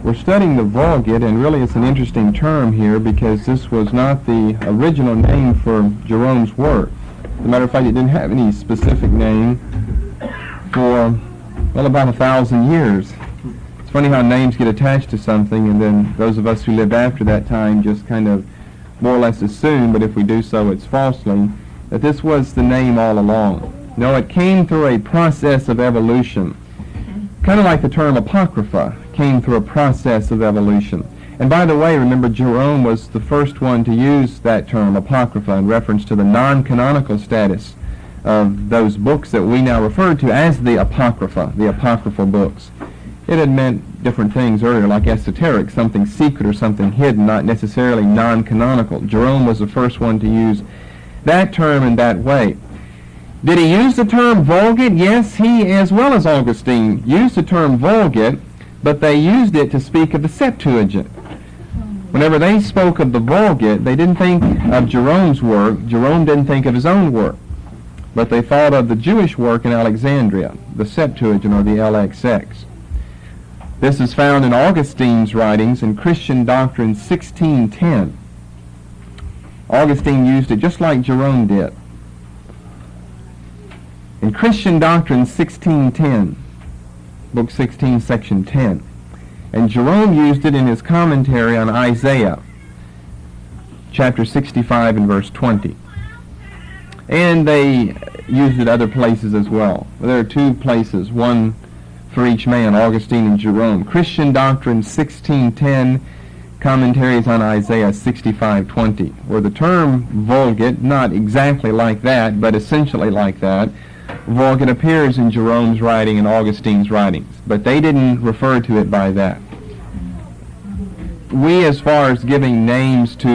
We're studying the Vulgate, and really it's an interesting term here because this was not the original name for Jerome's work. As a matter of fact, it didn't have any specific name for, well, about 1,000 years. It's funny how names get attached to something, and then those of us who lived after that time just kind of more or less assume, but if we do so, it's falsely, that this was the name all along. No, it came through a process of evolution. Kind of like the term Apocrypha came through a process of evolution. And by the way, remember Jerome was the first one to use that term Apocrypha in reference to the non-canonical status of those books that we now refer to as the Apocrypha, the apocryphal books. It had meant different things earlier, like esoteric, something secret or something hidden, not necessarily non-canonical. Jerome was the first one to use that term in that way. Did he use the term Vulgate? Yes, he, as well as Augustine, used the term Vulgate, but they used it to speak of the Septuagint. Whenever they spoke of the Vulgate, they didn't think of Jerome's work. Jerome didn't think of his own work, but they thought of the Jewish work in Alexandria, the Septuagint or the LXX. This is found in Augustine's writings in Christian Doctrine 1610. Augustine used it just like Jerome did. In Christian Doctrine 1610, Book 16, Section 10. And Jerome used it in his commentary on Isaiah, chapter 65 and verse 20. And they used it other places as well. There are two places, one for each man, Augustine and Jerome. Christian Doctrine 1610, commentaries on Isaiah 65:20, where the term Vulgate, not exactly like that, but essentially like that, Vulgate appears in Jerome's writing and Augustine's writings, but they didn't refer to it by that. We, as far as giving names to,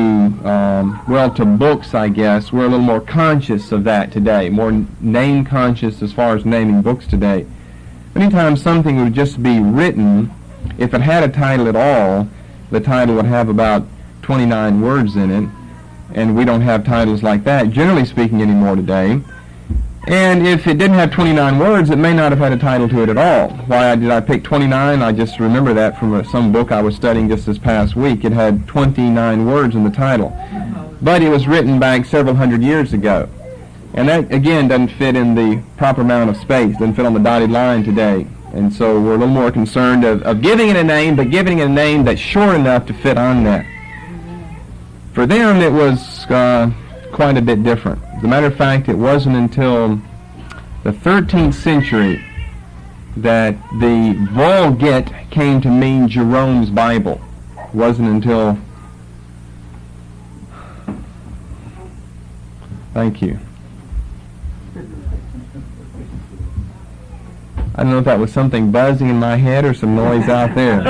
to books, I guess, we're a little more conscious of that today, more name conscious as far as naming books today. Many times something would just be written, if it had a title at all, the title would have about 29 words in it, and we don't have titles like that, generally speaking, anymore today. And if it didn't have 29 words, it may not have had a title to it at all. Why did I pick 29? I just remember that from some book I was studying just this past week. It had 29 words in the title. But it was written back several hundred years ago. And that, again, doesn't fit in the proper amount of space, doesn't fit on the dotted line today. And so we're a little more concerned of giving it a name, but giving it a name that's short enough to fit on that. For them, it was quite a bit different. As a matter of fact, it wasn't until the 13th century that the Vulgate came to mean Jerome's Bible. It wasn't until... Thank you. I don't know if that was something buzzing in my head or some noise out there.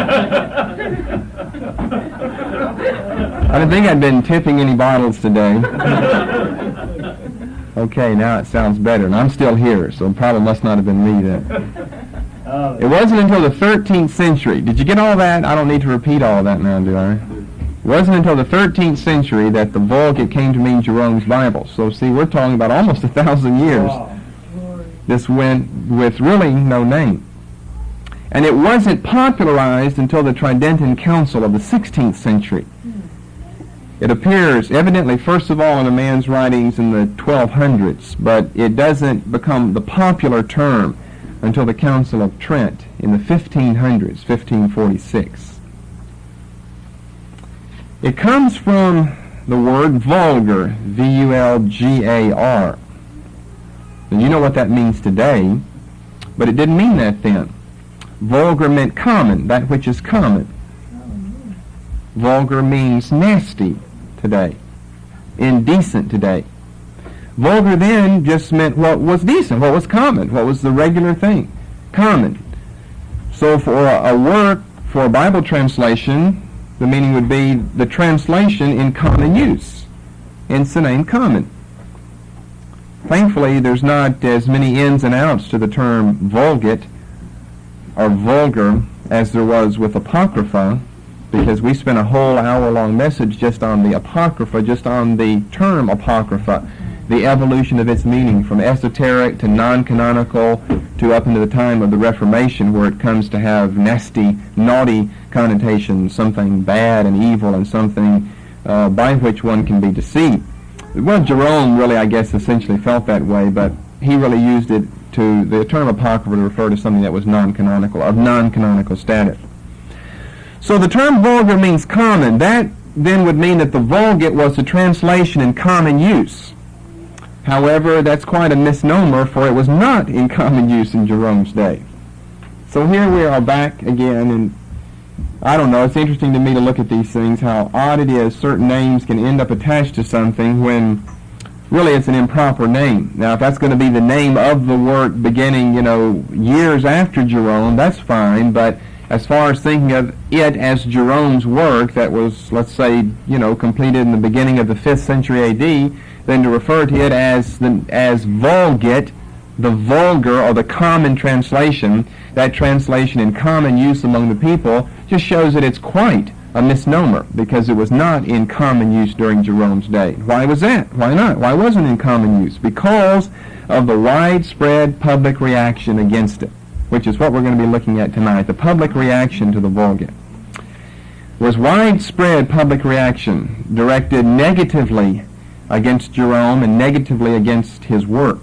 I didn't think I'd been tipping any bottles today. Okay, now it sounds better, and I'm still here, so it probably must not have been me then. It wasn't until the 13th century. Did you get all that? I don't need to repeat all of that now, do I? It wasn't until the 13th century that the Vulgate came to mean Jerome's Bible. So see, we're talking about almost 1,000 years. This went with really no name. And it wasn't popularized until the Tridentine Council of the 16th century. It appears, evidently, first of all, in a man's writings in the 1200s, but it doesn't become the popular term until the Council of Trent in the 1500s, 1546. It comes from the word vulgar, V-U-L-G-A-R. And you know what that means today, but it didn't mean that then. Vulgar meant common, that which is common. Vulgar means nasty today, indecent today. Vulgar then just meant what was decent, what was common, what was the regular thing, common. So for a work, for a Bible translation, the meaning would be the translation in common use, hence the name common. Thankfully, there's not as many ins and outs to the term Vulgate or vulgar as there was with Apocrypha, because we spent a whole hour-long message just on the Apocrypha, just on the term Apocrypha. the evolution of its meaning from esoteric to non-canonical to up into the time of the Reformation, where it comes to have nasty, naughty connotations, something bad and evil and something by which one can be deceived. Well, Jerome really, I guess, essentially felt that way, but he really used it to the term apocryphal to refer to something that was non-canonical, of non-canonical status. So the term vulgar means common. That then would mean that the Vulgate was a translation in common use. However, that's quite a misnomer, for it was not in common use in Jerome's day. So here we are back again, and I don't know, it's interesting to me to look at these things, how odd it is certain names can end up attached to something when really it's an improper name. Now, if that's going to be the name of the work beginning, years after Jerome, that's fine, but as far as thinking of it as Jerome's work that was, let's say, completed in the beginning of the 5th century A.D., then to refer to it as Vulgate, the vulgar or the common translation, that translation in common use among the people, just shows that it's quite a misnomer, because it was not in common use during Jerome's day. Why was that? Why not? Why wasn't it in common use? Because of the widespread public reaction against it, which is what we're going to be looking at tonight. The public reaction to the Vulgate was widespread public reaction directed negatively against Jerome and negatively against his work.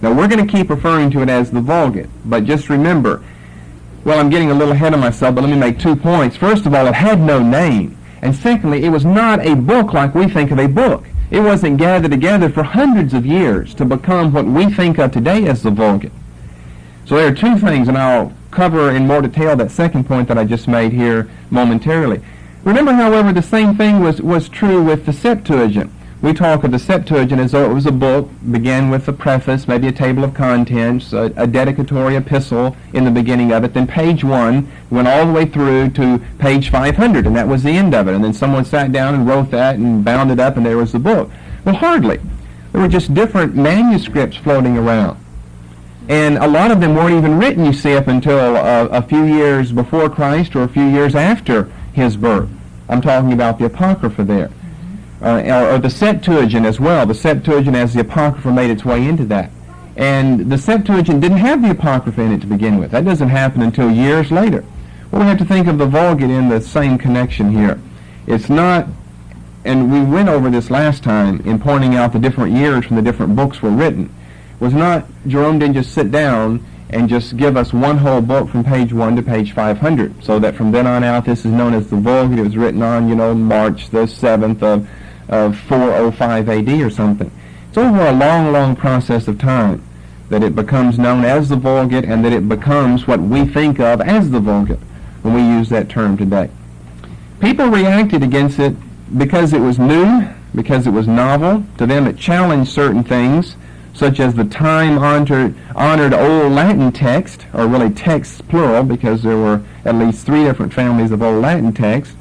Now, we're going to keep referring to it as the Vulgate, but just remember, well, I'm getting a little ahead of myself, but let me make 2 points. First of all, it had no name, and secondly, it was not a book like we think of a book. It wasn't gathered together for hundreds of years to become what we think of today as the Vulgate. So there are 2 things, and I'll cover in more detail that second point that I just made here momentarily. Remember, however, the same thing was true with the Septuagint. We talk of the Septuagint as though it was a book, began with a preface, maybe a table of contents, a dedicatory epistle in the beginning of it, then page 1 went all the way through to page 500, and that was the end of it. And then someone sat down and wrote that and bound it up, and there was the book. Well, hardly. There were just different manuscripts floating around. And a lot of them weren't even written, you see, up until a few years before Christ or a few years after his birth. I'm talking about the Apocrypha there. Or the Septuagint as well. The Septuagint as the Apocrypha made its way into that. And the Septuagint didn't have the Apocrypha in it to begin with. That doesn't happen until years later. Well, we have to think of the Vulgate in the same connection here. It's not, and we went over this last time in pointing out the different years when the different books were written. Was not, Jerome didn't just sit down and just give us one whole book from page 1 to page 500, so that from then on out this is known as the Vulgate. It was written on, March the 7th of 405 AD or something. It's over a long, long process of time that it becomes known as the Vulgate, and that it becomes what we think of as the Vulgate when we use that term today. People reacted against it because it was new, because it was novel. To them it challenged certain things, such as the time-honored Old Latin text, or really texts plural, because there were at least 3 different families of Old Latin texts.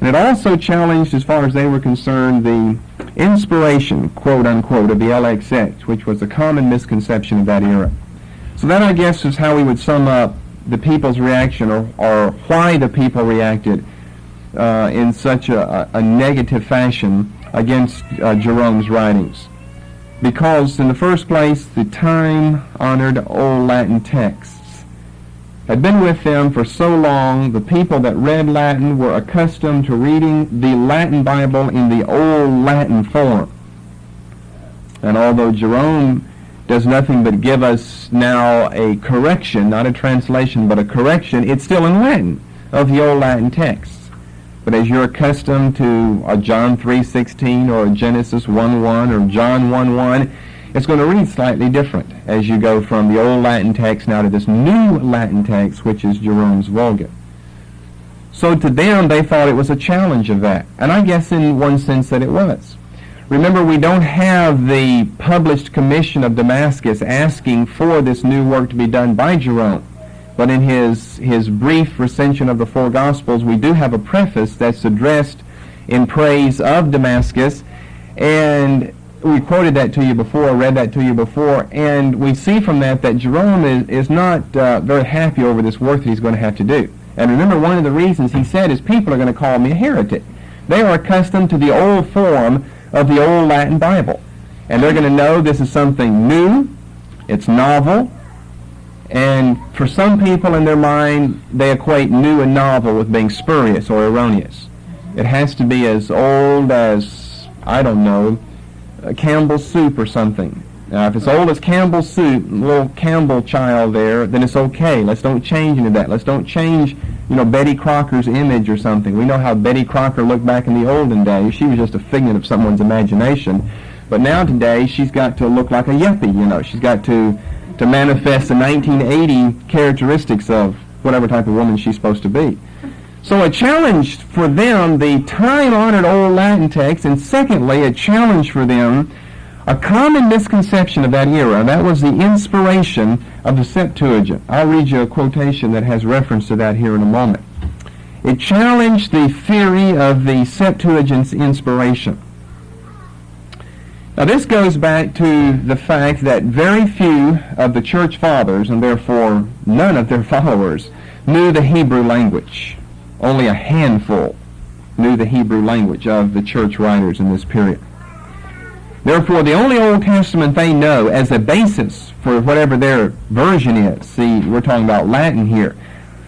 And it also challenged, as far as they were concerned, the inspiration, quote-unquote, of the LXX, which was a common misconception of that era. So that, I guess, is how we would sum up the people's reaction, or why the people reacted in such a negative fashion against Jerome's writings. Because, in the first place, the time-honored Old Latin texts had been with them for so long. The people that read Latin were accustomed to reading the Latin Bible in the Old Latin form. And although Jerome does nothing but give us now a correction, not a translation, but a correction, it's still in Latin of the Old Latin texts. But as you're accustomed to a John 3:16 or a Genesis 1:1 or John 1:1, it's going to read slightly different as you go from the Old Latin text now to this new Latin text, which is Jerome's Vulgate. So to them, they thought it was a challenge of that. And I guess in one sense that it was. Remember, we don't have the published commission of Damascus asking for this new work to be done by Jerome. But in his brief recension of the 4 Gospels, we do have a preface that's addressed in praise of Damascus, and we quoted that to you before, read that to you before, and we see from that Jerome is not very happy over this work that he's going to have to do. And remember, one of the reasons he said is people are going to call me a heretic. They are accustomed to the old form of the Old Latin Bible. And they're going to know this is something new, it's novel, and for some people in their mind, they equate new and novel with being spurious or erroneous. It has to be as old as, I don't know, Campbell's soup or something. Now, if it's old as Campbell's soup, little Campbell child there, then it's okay. Let's don't change into that. Let's don't change, Betty Crocker's image or something. We know how Betty Crocker looked back in the olden days. She was just a figment of someone's imagination. But now today, she's got to look like a yuppie, She's got to manifest the 1980 characteristics of whatever type of woman she's supposed to be. So a challenge for them, the time-honored old Latin text, and secondly, a challenge for them, a common misconception of that era, that was the inspiration of the Septuagint. I'll read you a quotation that has reference to that here in a moment. It challenged the theory of the Septuagint's inspiration. Now this goes back to the fact that very few of the church fathers, and therefore none of their followers, knew the Hebrew language. Only a handful knew the Hebrew language of the church writers in this period. Therefore, the only Old Testament they know as a basis for whatever their version is, see, we're talking about Latin here,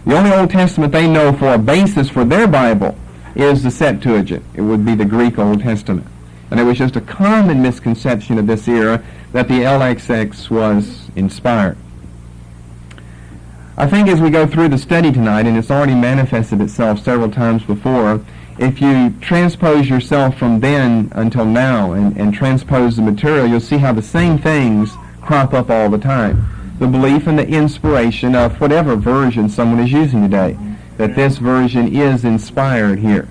the only Old Testament they know for a basis for their Bible is the Septuagint. It would be the Greek Old Testament. And it was just a common misconception of this era that the LXX was inspired. I think as we go through the study tonight, and it's already manifested itself several times before, if you transpose yourself from then until now and transpose the material, you'll see how the same things crop up all the time. The belief and the inspiration of whatever version someone is using today, that this version is inspired here.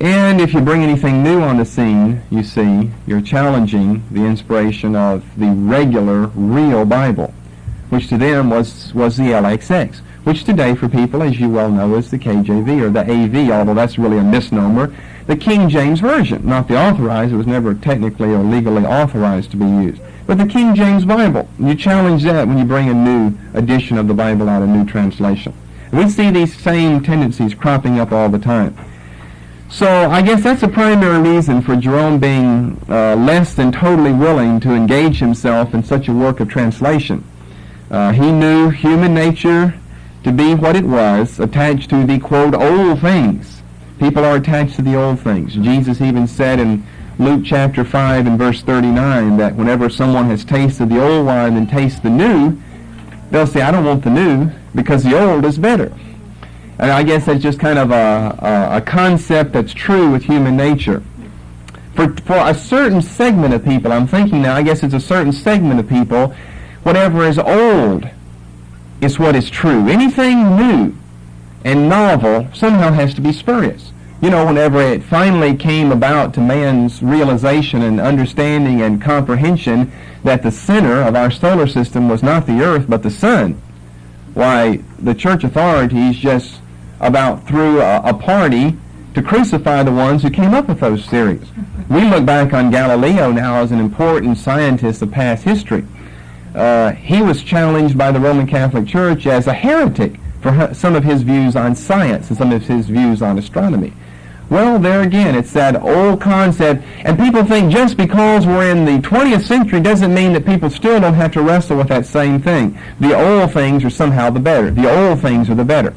And if you bring anything new on the scene, you see, you're challenging the inspiration of the regular, real Bible, which to them was the LXX, which today for people, as you well know, is the KJV or the AV, although that's really a misnomer, the King James Version, not the authorized. It was never technically or legally authorized to be used. But the King James Bible, you challenge that when you bring a new edition of the Bible out, a new translation. And we see these same tendencies cropping up all the time. So I guess that's the primary reason for Jerome being less than totally willing to engage himself in such a work of translation. He knew human nature to be what it was, attached to the, quote, old things. People are attached to the old things. Jesus even said in Luke chapter 5 and verse 39 that whenever someone has tasted the old wine and tastes the new, they'll say, I don't want the new because the old is better. And I guess that's just kind of a concept that's true with human nature. For a certain segment of people, I'm thinking now, I guess it's a certain segment of people, whatever is old is what is true. Anything new and novel somehow has to be spurious. Whenever it finally came about to man's realization and understanding and comprehension that the center of our solar system was not the earth but the sun, why, the church authorities just about threw a party to crucify the ones who came up with those theories. We look back on Galileo now as an important scientist of past history. He was challenged by the Roman Catholic Church as a heretic for some of his views on science and some of his views on astronomy. Well, there again, it's that old concept, and people think just because we're in the 20th century doesn't mean that people still don't have to wrestle with that same thing. The old things are somehow the better. The old things are the better.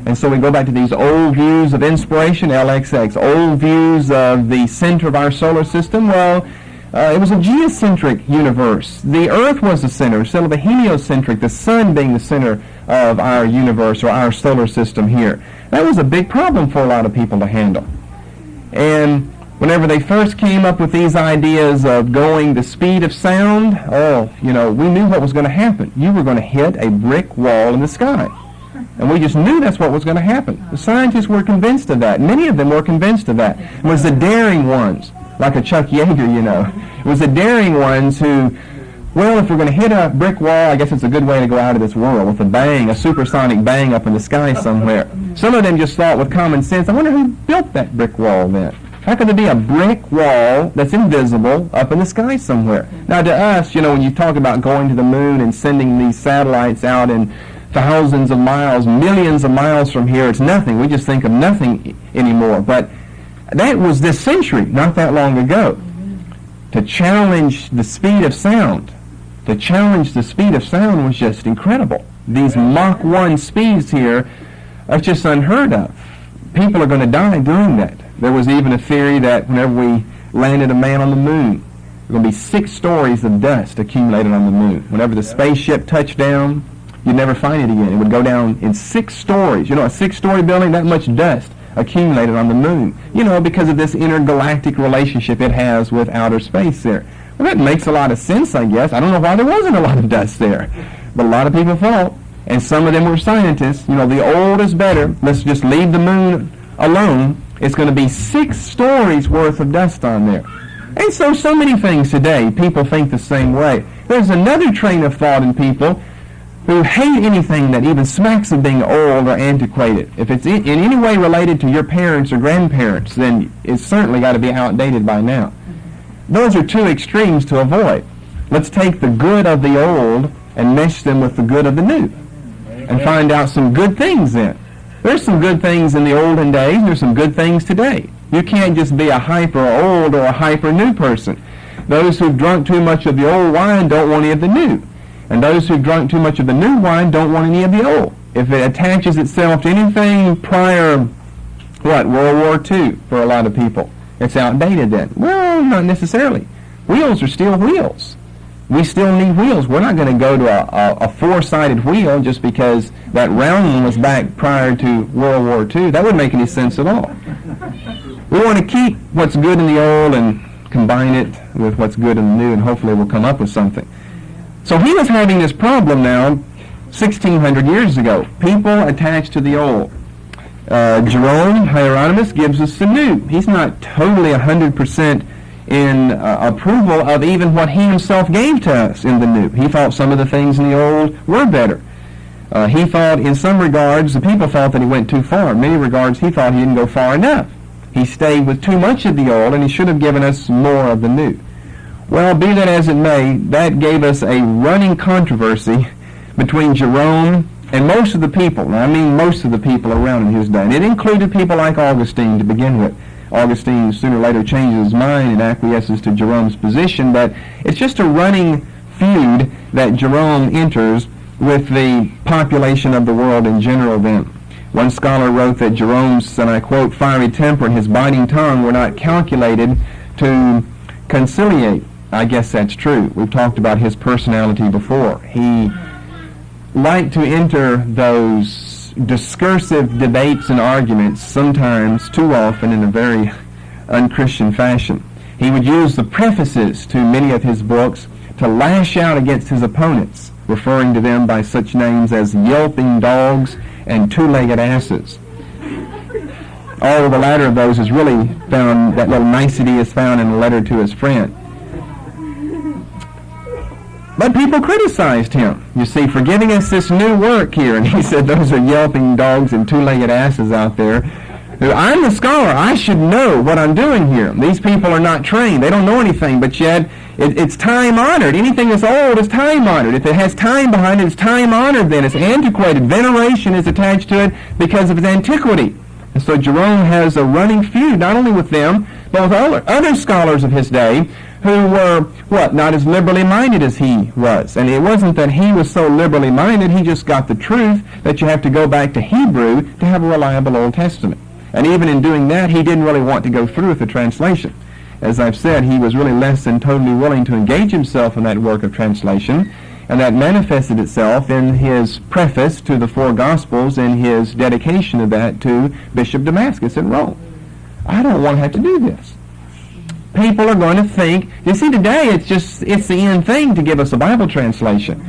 And so we go back to these old views of inspiration, LXX, old views of the center of our solar system. Well, it was a geocentric universe. The Earth was the center instead of the heliocentric, the sun being the center of our universe or our solar system here. That was a big problem for a lot of people to handle. And whenever they first came up with these ideas of going the speed of sound, we knew what was going to happen. You were going to hit a brick wall in the sky. And we just knew that's what was going to happen. The scientists were convinced of that. Many of them were convinced of that. It was the daring ones, like a Chuck Yeager, It was the daring ones who, well, if we're going to hit a brick wall, I guess it's a good way to go out of this world with a bang, a supersonic bang up in the sky somewhere. Some of them just thought with common sense, I wonder who built that brick wall then. How could there be a brick wall that's invisible up in the sky somewhere? Now to us, when you talk about going to the moon and sending these satellites out in thousands of miles, millions of miles from here, it's nothing. We just think of nothing anymore. But that was this century, not that long ago. to challenge the speed of sound. To challenge the speed of sound was just incredible. These Mach 1 speeds here are just unheard of. People are going to die doing that. There was even a theory that whenever we landed a man on the moon, there were going to be 6 stories of dust accumulated on the moon. Whenever the spaceship touched down, you'd never find it again. It would go down in 6 stories. You know, a 6-story building, that much dust accumulated on the moon. You know, because of this intergalactic relationship it has with outer space there. Well, that makes a lot of sense, I guess. I don't know why there wasn't a lot of dust there. But a lot of people thought, and some of them were scientists, you know, the old is better. Let's just leave the moon alone. It's going to be 6 stories worth of dust on there. And so many things today, people think the same way. There's another train of thought in people who hate anything that even smacks of being old or antiquated. If it's in any way related to your parents or grandparents, then it's certainly got to be outdated by now. Those are 2 extremes to avoid. Let's take the good of the old and mesh them with the good of the new and find out some good things then. There's some good things in the olden days, and there's some good things today. You can't just be a hyper old or a hyper new person. Those who've drunk too much of the old wine don't want any of the new. And those who've drunk too much of the new wine don't want any of the old. If it attaches itself to anything prior, World War II for a lot of people, it's outdated then. Well, not necessarily. Wheels are still wheels. We still need wheels. We're not going to go to a 4-sided wheel just because that round one was back prior to World War II. That wouldn't make any sense at all. We want to keep what's good in the old and combine it with what's good in the new, and hopefully we'll come up with something. So he was having this problem now 1,600 years ago. People attached to the old. Jerome, Hieronymus, gives us the new. He's not totally 100% in approval of even what he himself gave to us in the new. He thought some of the things in the old were better. He thought in some regards, the people thought that he went too far. In many regards, he thought he didn't go far enough. He stayed with too much of the old, and he should have given us more of the new. Well, be that as it may, that gave us a running controversy between Jerome and most of the people. Now, I mean most of the people around in his day. And it included people like Augustine to begin with. Augustine sooner or later changes his mind and acquiesces to Jerome's position, but it's just a running feud that Jerome enters with the population of the world in general then. One scholar wrote that Jerome's, and I quote, fiery temper and his biting tongue were not calculated to conciliate. I guess that's true. We've talked about his personality before. He liked to enter those discursive debates and arguments, sometimes too often in a very unchristian fashion. He would use the prefaces to many of his books to lash out against his opponents, referring to them by such names as yelping dogs and 2-legged asses. All of the latter of those is really found, that little nicety is found in a letter to his friend. But people criticized him, you see, for giving us this new work here. And he said, those are yelping dogs and 2-legged asses out there. I'm the scholar. I should know what I'm doing here. These people are not trained. They don't know anything, but yet it's time-honored. Anything that's old is time-honored. If it has time behind it, it's time-honored then. It's antiquated. Veneration is attached to it because of its antiquity. And so Jerome has a running feud, not only with them, but with other scholars of his day who were, not as liberally minded as he was. And it wasn't that he was so liberally minded, he just got the truth that you have to go back to Hebrew to have a reliable Old Testament. And even in doing that, he didn't really want to go through with the translation. As I've said, he was really less than totally willing to engage himself in that work of translation, and that manifested itself in his preface to the 4 Gospels and his dedication of that to Bishop Damascus in Rome. I don't want to have to do this. People are going to think, you see, today it's the end thing to give us a Bible translation.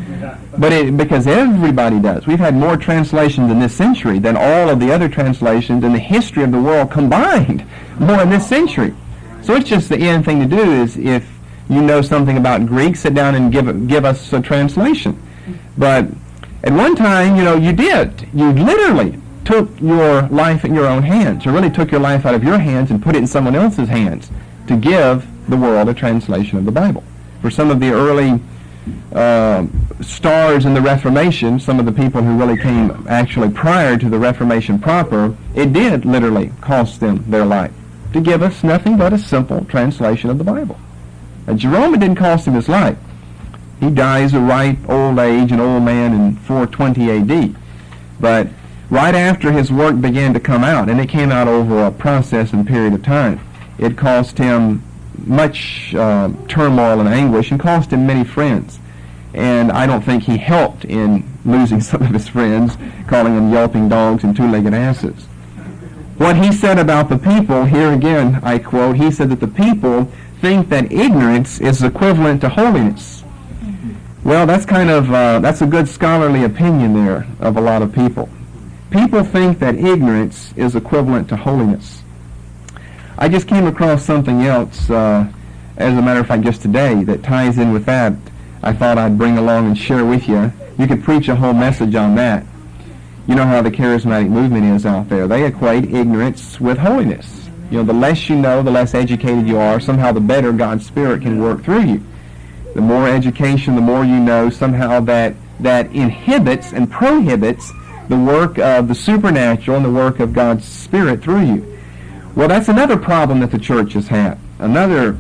But because everybody does. We've had more translations in this century than all of the other translations in the history of the world combined, more in this century. So it's just the end thing to do is, if you know something about Greek, sit down and give us a translation. But at one time, you did. You literally took your life in your own hands. You really took your life out of your hands and put it in someone else's hands to give the world a translation of the Bible. For some of the early stars in the Reformation, some of the people who really came actually prior to the Reformation proper, it did literally cost them their life to give us nothing but a simple translation of the Bible. Jerome, it didn't cost him his life. He dies of ripe old age, an old man in 420 A.D. But right after his work began to come out, and it came out over a process and period of time, it cost him much turmoil and anguish, and cost him many friends. And I don't think he helped in losing some of his friends, calling them yelping dogs and two-legged asses. What he said about the people, here again I quote, he said that the people think that ignorance is equivalent to holiness. Well, that's kind of, that's a good scholarly opinion there of a lot of people. People think that ignorance is equivalent to holiness. I just came across something else, as a matter of fact, just today, that ties in with that. I thought I'd bring along and share with you. You could preach a whole message on that. You know how the charismatic movement is out there. They equate ignorance with holiness. You know, the less you know, the less educated you are, somehow the better God's Spirit can work through you. The more education, the more you know, somehow that inhibits and prohibits the work of the supernatural and the work of God's Spirit through you. Well, that's another problem that the church has had. Another,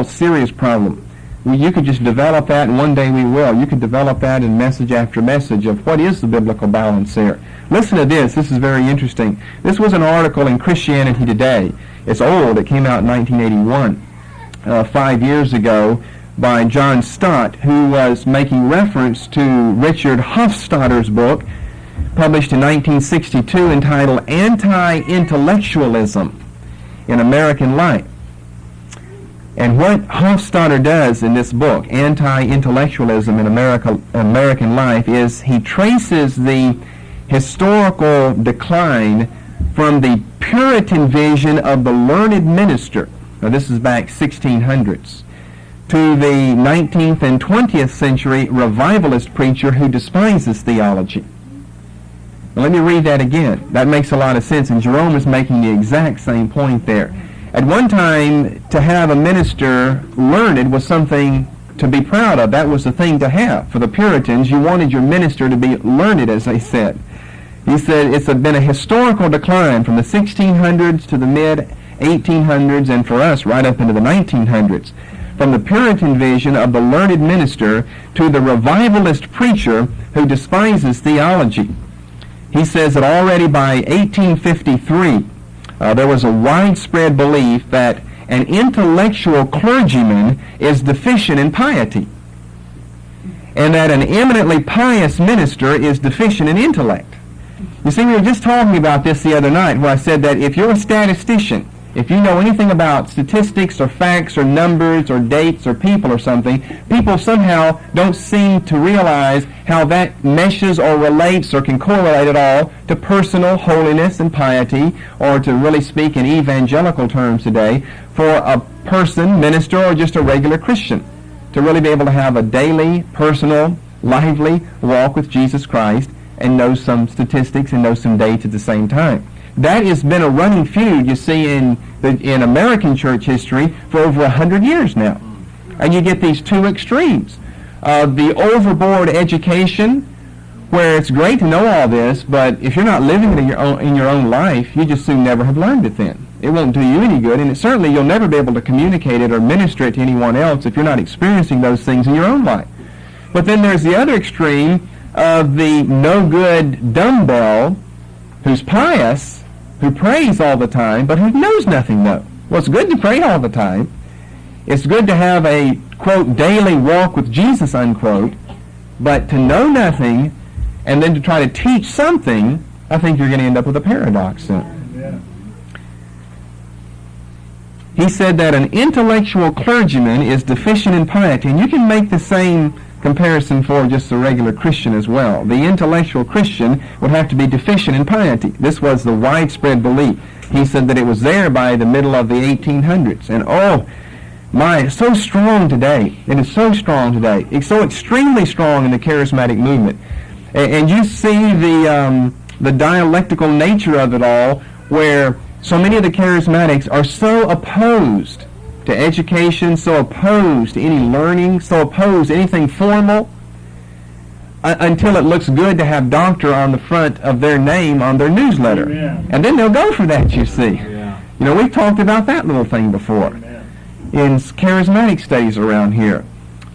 serious problem. You could just develop that, and one day we will. You could develop that in message after message of what is the biblical balance there. Listen to this. This is very interesting. This was an article in Christianity Today. It's old. It came out in 1981, 5 years ago, by John Stott, who was making reference to Richard Hofstadter's book, published in 1962, entitled Anti-Intellectualism in American Life. And what Hofstadter does in this book, Anti-Intellectualism in American Life, is he traces the historical decline from the Puritan vision of the learned minister, now this is back 1600s, to the 19th and 20th century revivalist preacher who despises theology. Now, let me read that again. That makes a lot of sense, and Jerome is making the exact same point there. At one time, to have a minister learned was something to be proud of. That was the thing to have. For the Puritans, you wanted your minister to be learned, as they said. He said it's been a historical decline from the 1600s to the mid-1800s, and for us, right up into the 1900s. From the Puritan vision of the learned minister to the revivalist preacher who despises theology. He says that already by 1853, there was a widespread belief that an intellectual clergyman is deficient in piety, and that an eminently pious minister is deficient in intellect. You see, we were just talking about this the other night, where I said that if you're a statistician, if you know anything about statistics or facts or numbers or dates or people or something, people somehow don't seem to realize how that meshes or relates or can correlate at all to personal holiness and piety, or to really speak in evangelical terms today, for a person, minister, or just a regular Christian to really be able to have a daily, personal, lively walk with Jesus Christ and know some statistics and know some dates at the same time. That has been a running feud, you see, in American church history for over 100 years now. And you get these two extremes. The overboard education, where it's great to know all this, but if you're not living it in your own life, you just soon never have learned it then. It won't do you any good, and certainly you'll never be able to communicate it or minister it to anyone else if you're not experiencing those things in your own life. But then there's the other extreme of the no-good dumbbell who's pious, who prays all the time, but who knows nothing, though. Well, it's good to pray all the time. It's good to have a, quote, daily walk with Jesus, unquote, but to know nothing and then to try to teach something, I think you're going to end up with a paradox then. Yeah. He said that an intellectual clergyman is deficient in piety, and you can make the same comparison for just a regular Christian as well. The intellectual Christian would have to be deficient in piety. This was the widespread belief. He said that it was there by the middle of the 1800s. And it's so strong today. It is so strong today. It's so extremely strong in the charismatic movement. And you see the dialectical nature of it all, where so many of the charismatics are so opposed to education, so opposed to any learning, so opposed to anything formal, until it looks good to have doctor on the front of their name on their newsletter. Amen. And then they'll go for that, you see. Yeah. You know, we've talked about that little thing before. Amen. in charismatic studies around here.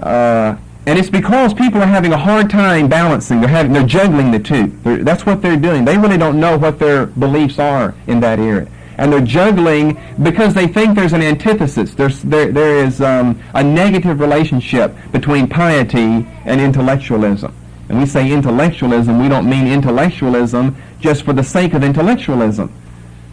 And it's because people are having a hard time balancing. They're juggling the two. That's what they're doing. They really don't know what their beliefs are in that area. And they're juggling because they think there's an antithesis. There is a negative relationship between piety and intellectualism. And we say intellectualism, we don't mean intellectualism just for the sake of intellectualism.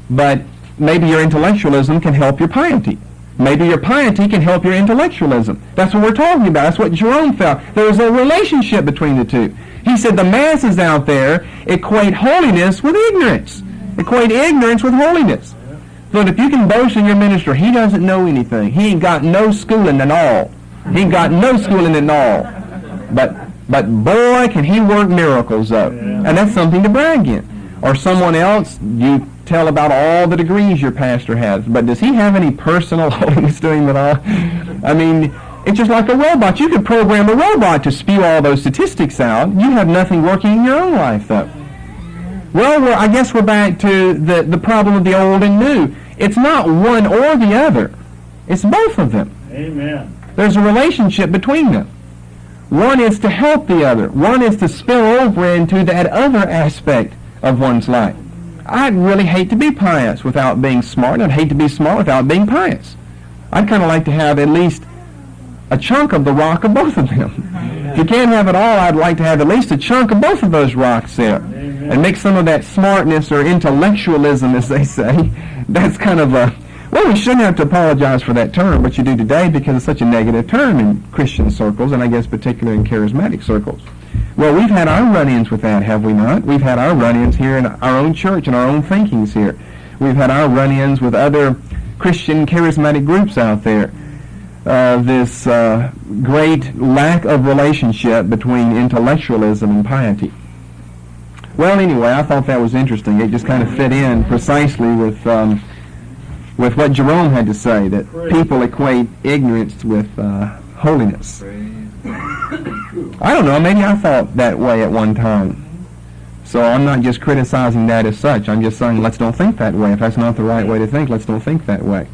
But maybe your intellectualism can help your piety. Maybe your piety can help your intellectualism. That's what we're talking about. That's what Jerome found. There's a relationship between the two. He said the masses out there equate holiness with ignorance. Equate ignorance with holiness. But if you can boast in your minister, he doesn't know anything. He ain't got no schooling at all. He ain't got no schooling at all. But boy, can he work miracles up. And that's something to brag in. Or someone else, you tell about all the degrees your pastor has, but does he have any personal holiness to him at all? I mean, it's just like a robot. You could program a robot to spew all those statistics out. You have nothing working in your own life, though. Well, I guess we're back to the problem of the old and new. It's not one or the other. It's both of them. Amen. There's a relationship between them. One is to help the other. One is to spill over into that other aspect of one's life. I'd really hate to be pious without being smart. I'd hate to be smart without being pious. I'd kind of like to have at least a chunk of the rock of both of them. If you can't have it all, I'd like to have at least a chunk of both of those rocks there. Amen. And make some of that smartness or intellectualism, as they say. That's kind of a... Well, we shouldn't have to apologize for that term, but you do today because it's such a negative term in Christian circles, and I guess particularly in charismatic circles. Well, we've had our run-ins with that, have we not? We've had our run-ins here in our own church and our own thinkings here. We've had our run-ins with other Christian charismatic groups out there. This great lack of relationship between intellectualism and piety. Well, anyway, I thought that was interesting. It just kind of fit in precisely with what Jerome had to say, that people equate ignorance with holiness. I don't know, maybe I thought that way at one time. So I'm not just criticizing that as such. I'm just saying let's don't think that way. If that's not the right way to think, let's don't think that way.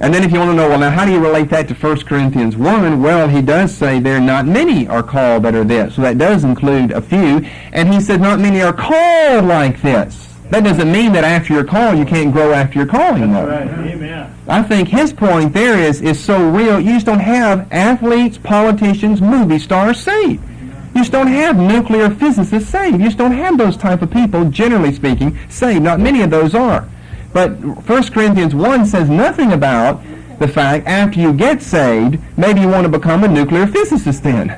And then if you want to know, well, now how do you relate that to 1 Corinthians 1? Well, he does say there not many are called that are this. So that does include a few. And he said not many are called like this. That doesn't mean that after your call you can't grow after your calling, though. That's right. Amen. I think his point there is so real. You just don't have athletes, politicians, movie stars saved. You just don't have nuclear physicists saved. You just don't have those type of people, generally speaking, saved. Not many of those are. But 1 Corinthians 1 says nothing about the fact after you get saved, maybe you want to become a nuclear physicist then.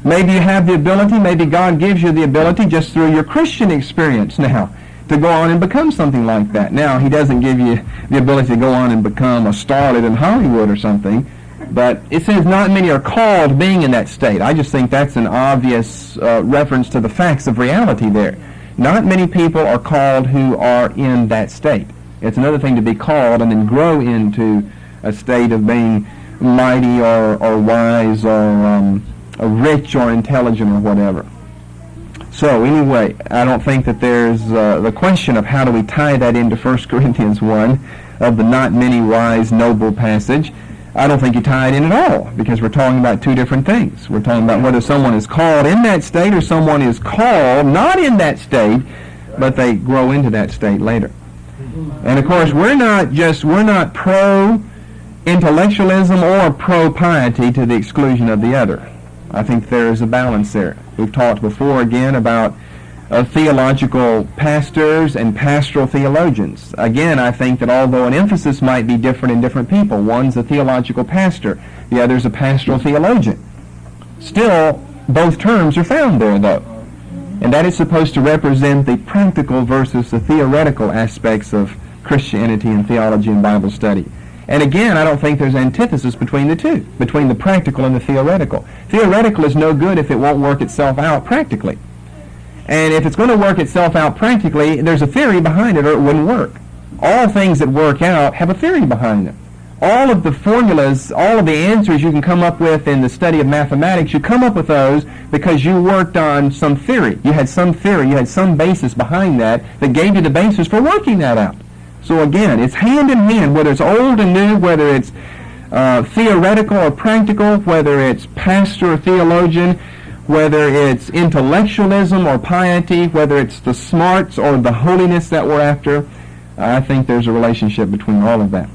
Maybe you have the ability, maybe God gives you the ability just through your Christian experience now to go on and become something like that. Now, he doesn't give you the ability to go on and become a starlet in Hollywood or something, but it says not many are called being in that state. I just think that's an obvious reference to the facts of reality there. Not many people are called who are in that state. It's another thing to be called and then grow into a state of being mighty or wise or rich or intelligent or whatever. So anyway, I don't think that there's the question of how do we tie that into 1 Corinthians 1 of the not many wise noble passage. I don't think you tie it in at all because we're talking about two different things. We're talking about whether someone is called in that state or someone is called not in that state, but they grow into that state later. And of course, we're not pro-intellectualism or pro-piety to the exclusion of the other. I think there is a balance there. We've talked before again about theological pastors and pastoral theologians. Again, I think that although an emphasis might be different in different people, one's a theological pastor, the other's a pastoral theologian. Still, both terms are found there, though. And that is supposed to represent the practical versus the theoretical aspects of Christianity and theology and Bible study. And again, I don't think there's antithesis between the two, between the practical and the theoretical. Theoretical is no good if it won't work itself out practically. And if it's going to work itself out practically, there's a theory behind it or it wouldn't work. All things that work out have a theory behind them. All of the formulas, all of the answers you can come up with in the study of mathematics, you come up with those because you worked on some theory. You had some theory, you had some basis behind that gave you the basis for working that out. So again, it's hand in hand, whether it's old and new, whether it's theoretical or practical, whether it's pastor or theologian, whether it's intellectualism or piety, whether it's the smarts or the holiness that we're after, I think there's a relationship between all of that.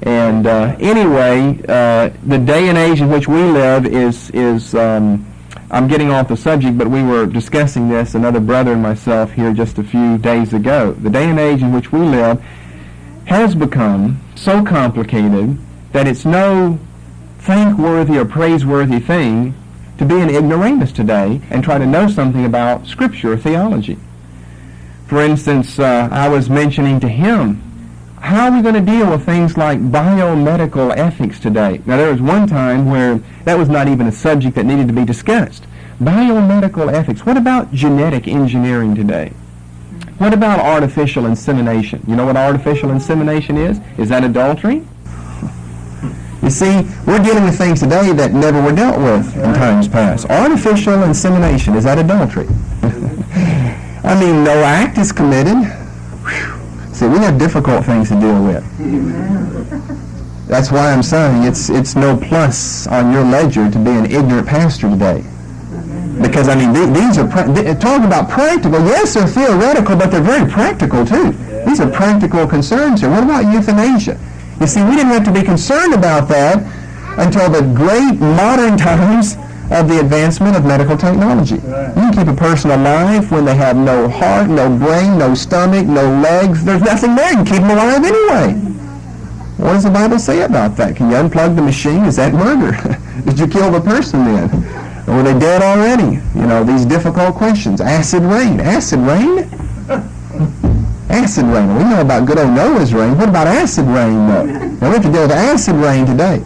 And anyway, the day and age in which we live is I'm getting off the subject, but we were discussing this, another brother and myself, here just a few days ago. The day and age in which we live has become so complicated that it's no thankworthy or praiseworthy thing to be an ignoramus today and try to know something about Scripture or theology. For instance, I was mentioning to him, how are we going to deal with things like biomedical ethics today? Now, there was one time where that was not even a subject that needed to be discussed. Biomedical ethics. What about genetic engineering today? What about artificial insemination? You know what artificial insemination is? Is that adultery? You see, we're dealing with things today that never were dealt with in times past. Artificial insemination, is that adultery? I mean, no act is committed. Whew. See, we have difficult things to deal with. That's why I'm saying it's no plus on your ledger to be an ignorant pastor today. Because, I mean, these are, talking about practical, yes, they're theoretical, but they're very practical, too. These are practical concerns here. What about euthanasia? You see, we didn't have to be concerned about that until the great modern times of the advancement of medical technology. You can keep a person alive when they have no heart, no brain, no stomach, no legs. There's nothing there. You can keep them alive anyway. What does the Bible say about that? Can you unplug the machine? Is that murder? Did you kill the person then? Or were they dead already? You know, these difficult questions. Acid rain. Acid rain? Acid rain. We know about good old Noah's rain. What about acid rain, though? Now, we have to deal with acid rain today.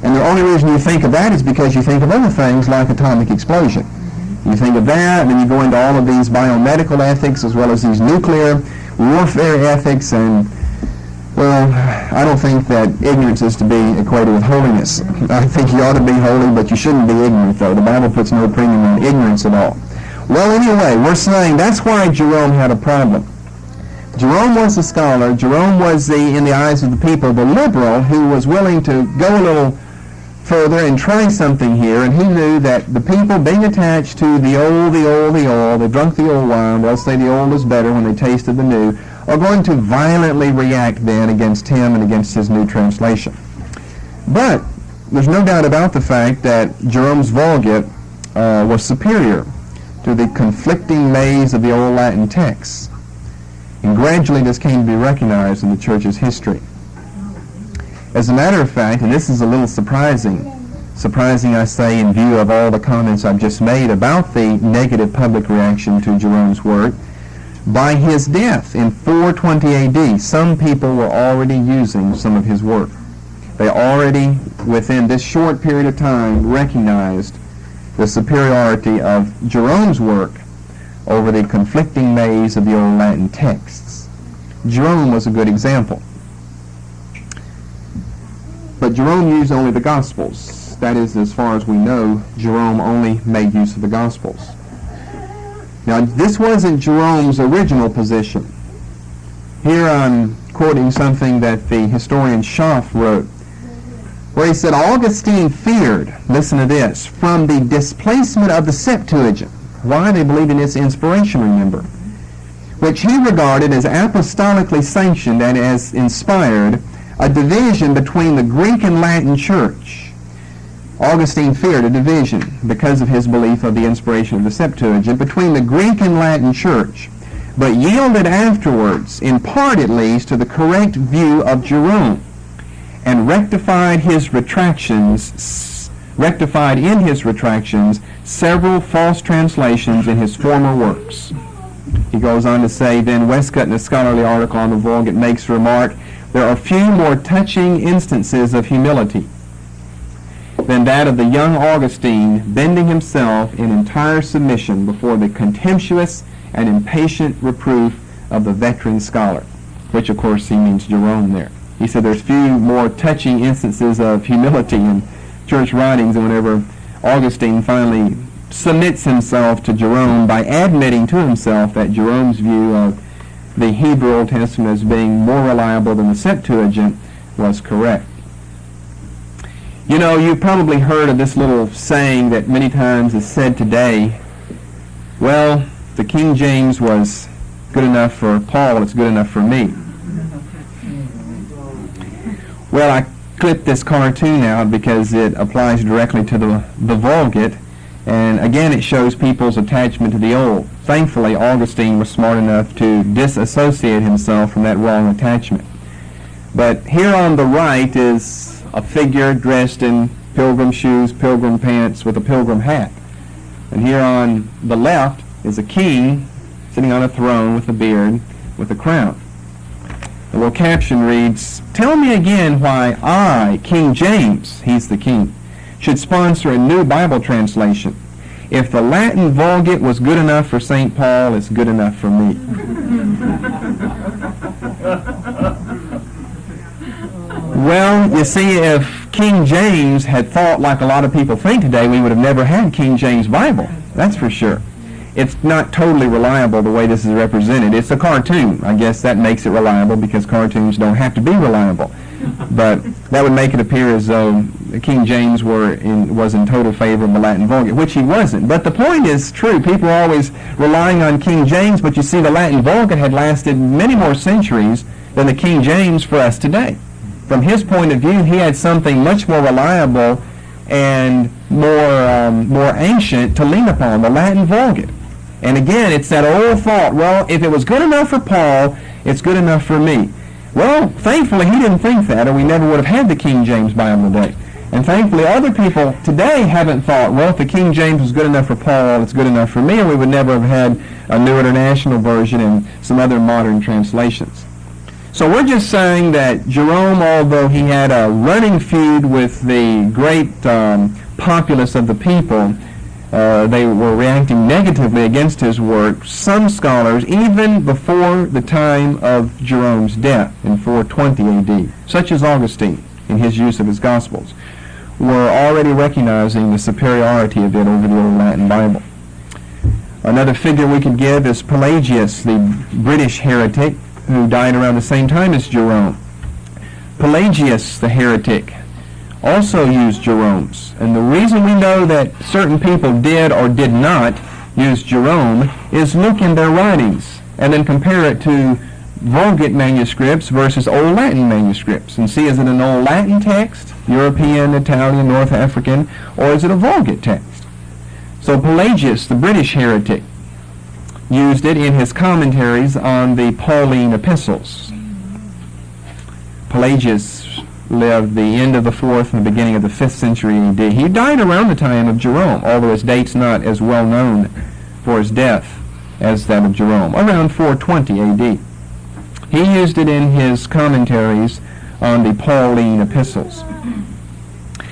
And the only reason you think of that is because you think of other things like atomic explosion. You think of that, and then you go into all of these biomedical ethics as well as these nuclear warfare ethics, and, well, I don't think that ignorance is to be equated with holiness. I think you ought to be holy, but you shouldn't be ignorant, though. The Bible puts no premium on ignorance at all. Well, anyway, we're saying that's why Jerome had a problem. Jerome was a scholar. Jerome was, in the eyes of the people, the liberal who was willing to go a little further and try something here, and he knew that the people being attached to the old, they drunk the old wine, they'll say the old is better when they tasted the new, are going to violently react then against him and against his new translation. But there's no doubt about the fact that Jerome's Vulgate was superior to the conflicting maze of the old Latin texts. And gradually this came to be recognized in the Church's history. As a matter of fact, and this is a little surprising I say in view of all the comments I've just made about the negative public reaction to Jerome's work, by his death in 420 AD, some people were already using some of his work. They already, within this short period of time, recognized the superiority of Jerome's work over the conflicting maze of the old Latin texts. Jerome was a good example. But Jerome used only the Gospels. That is, as far as we know, Jerome only made use of the Gospels. Now, this wasn't Jerome's original position. Here I'm quoting something that the historian Schaff wrote, where he said, Augustine feared, listen to this, from the displacement of the Septuagint. Why? They believed in its inspiration, remember, which he regarded as apostolically sanctioned and as inspired, a division between the Greek and Latin church. Augustine feared a division, because of his belief of the inspiration of the Septuagint, between the Greek and Latin church, but yielded afterwards, in part at least, to the correct view of Jerome, and rectified in his retractions several false translations in his former works. He goes on to say, then Westcott, in a scholarly article on the Vulgate, makes the remark, there are few more touching instances of humility than that of the young Augustine bending himself in entire submission before the contemptuous and impatient reproof of the veteran scholar, which of course he means Jerome there. He said there's few more touching instances of humility in church writings than whenever Augustine finally submits himself to Jerome by admitting to himself that Jerome's view of the Hebrew Old Testament as being more reliable than the Septuagint was correct. You know, you've probably heard of this little saying that many times is said today, well, the King James was good enough for Paul, it's good enough for me. Well, I clipped this cartoon out because it applies directly to the Vulgate, and again it shows people's attachment to the old. Thankfully, Augustine was smart enough to disassociate himself from that wrong attachment. But here on the right is a figure dressed in pilgrim shoes, pilgrim pants, with a pilgrim hat. And here on the left is a king sitting on a throne with a beard, with a crown. The little caption reads, "Tell me again why I, King James," he's the king, "should sponsor a new Bible translation. If the Latin Vulgate was good enough for St. Paul, it's good enough for me." Well, you see, if King James had thought like a lot of people think today, we would have never had King James Bible. That's for sure. It's not totally reliable the way this is represented. It's a cartoon. I guess that makes it reliable because cartoons don't have to be reliable. But that would make it appear as though King James was in total favor of the Latin Vulgate, which he wasn't. But the point is true. People are always relying on King James, but you see the Latin Vulgate had lasted many more centuries than the King James for us today. From his point of view, he had something much more reliable and more ancient to lean upon, the Latin Vulgate. And again, it's that old thought, well, if it was good enough for Paul, it's good enough for me. Well, thankfully, he didn't think that, or we never would have had the King James Bible today. And thankfully, other people today haven't thought, well, if the King James was good enough for Paul, it's good enough for me, or we would never have had a New International Version and some other modern translations. So we're just saying that Jerome, although he had a running feud with the great populace of the people, they were reacting negatively against his work. Some scholars, even before the time of Jerome's death in 420 A.D., such as Augustine in his use of his Gospels, were already recognizing the superiority of it over the Old Latin Bible. Another figure we could give is Pelagius, the British heretic, who died around the same time as Jerome. Pelagius, the heretic, also used Jerome's. And the reason we know that certain people did or did not use Jerome is look in their writings and then compare it to Vulgate manuscripts versus Old Latin manuscripts and see, is it an Old Latin text, European, Italian, North African, or is it a Vulgate text? So Pelagius, the British heretic, used it in his commentaries on the Pauline epistles. Pelagius lived the end of the 4th and the beginning of the 5th century A.D. He died around the time of Jerome, although his date's not as well known for his death as that of Jerome, around 420 A.D. He used it in his commentaries on the Pauline epistles.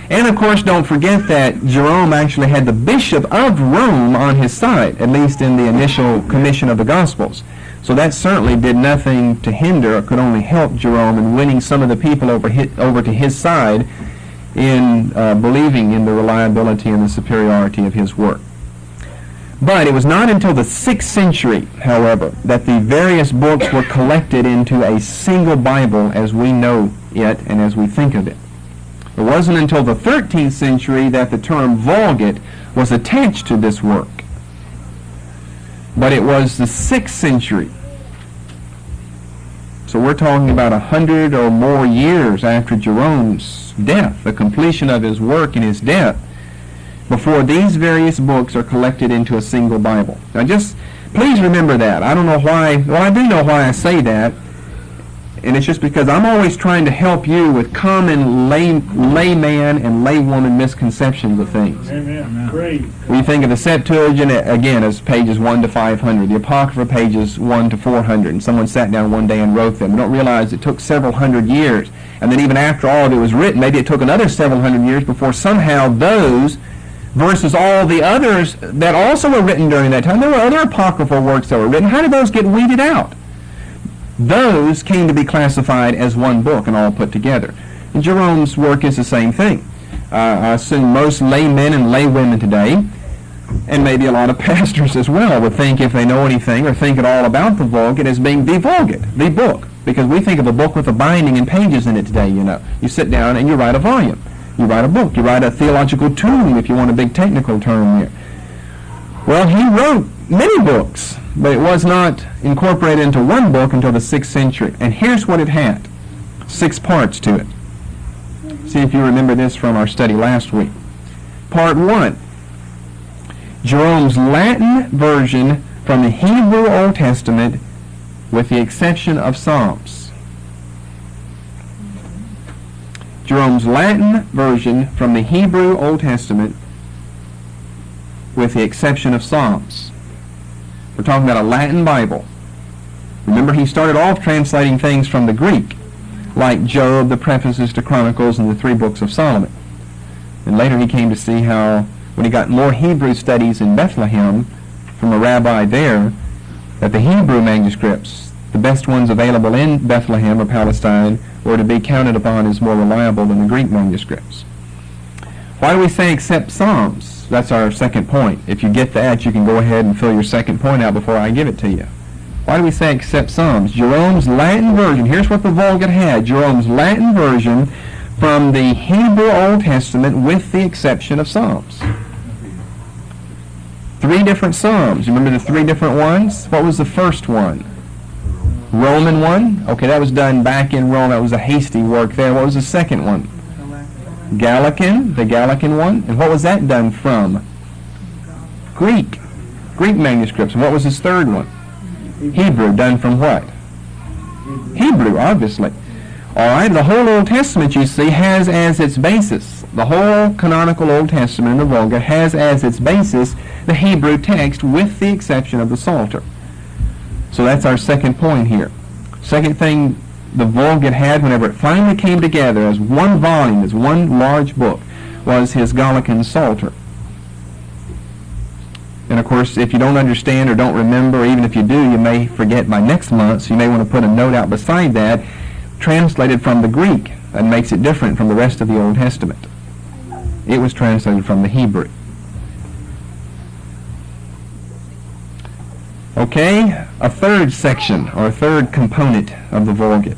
And of course, don't forget that Jerome actually had the Bishop of Rome on his side, at least in the initial commission of the Gospels. So that certainly did nothing to hinder, or could only help Jerome in winning some of the people over to his side in believing in the reliability and the superiority of his work. But it was not until the 6th century, however, that the various books were collected into a single Bible as we know it and as we think of it. It wasn't until the 13th century that the term Vulgate was attached to this work. But it was the 6th century. So we're talking about 100 or more years after Jerome's death, the completion of his work and his death, before these various books are collected into a single Bible. Now just please remember that. I don't know why, well, I do know why I say that, and it's just because I'm always trying to help you with common layman and laywoman misconceptions of things. Amen. Great. We think of the Septuagint, again, as pages 1 to 500, the Apocrypha pages 1 to 400, and someone sat down one day and wrote them. We don't realize it took several hundred years, and then even after all of it was written, maybe it took another several hundred years before somehow those versus all the others that also were written during that time. There were other apocryphal works that were written. How did those get weeded out? Those came to be classified as one book and all put together. And Jerome's work is the same thing. I assume most laymen and laywomen today, and maybe a lot of pastors as well, would think, if they know anything or think at all about the Vulgate, as being the Vulgate, the book. Because we think of a book with a binding and pages in it today, you know. You sit down and you write a volume. You write a book. You write a theological tome, if you want a big technical term there. Well, he wrote many books, but it was not incorporated into one book until the 6th century. And here's what it had. 6 parts to it. See if you remember this from our study last week. Part 1. Jerome's Latin version from the Hebrew Old Testament with the exception of Psalms. Jerome's Latin version from the Hebrew Old Testament with the exception of Psalms. We're talking about a Latin Bible. Remember, he started off translating things from the Greek, like Job, the prefaces to Chronicles, and the 3 books of Solomon. And later he came to see how, when he got more Hebrew studies in Bethlehem from a rabbi there, that the Hebrew manuscripts, the best ones available in Bethlehem or Palestine, were to be counted upon as more reliable than the Greek manuscripts. Why do we say except Psalms? That's our second point. If you get that, you can go ahead and fill your second point out before I give it to you. Why do we say except Psalms? Jerome's Latin version, here's what the Vulgate had. Jerome's Latin version from the Hebrew Old Testament with the exception of Psalms. 3 different Psalms. You remember the 3 different ones? What was the first one? Roman one? Okay, that was done back in Rome. That was a hasty work there. What was the second one? Gallican, the Gallican one. And what was that done from? Greek. Greek manuscripts. And what was his third one? Hebrew, done from what? Hebrew, obviously. All right, the whole Old Testament, you see, has as its basis, the whole canonical Old Testament in the Vulgate has as its basis the Hebrew text with the exception of the Psalter. So that's our second point here. Second thing the Vulgate had whenever it finally came together as one volume, as one large book, was his Gallican Psalter. And of course, if you don't understand or don't remember, or even if you do, you may forget by next month, so you may want to put a note out beside that, translated from the Greek. That makes it different from the rest of the Old Testament. It was translated from the Hebrew. Okay, a third section, or a third component of the Vulgate.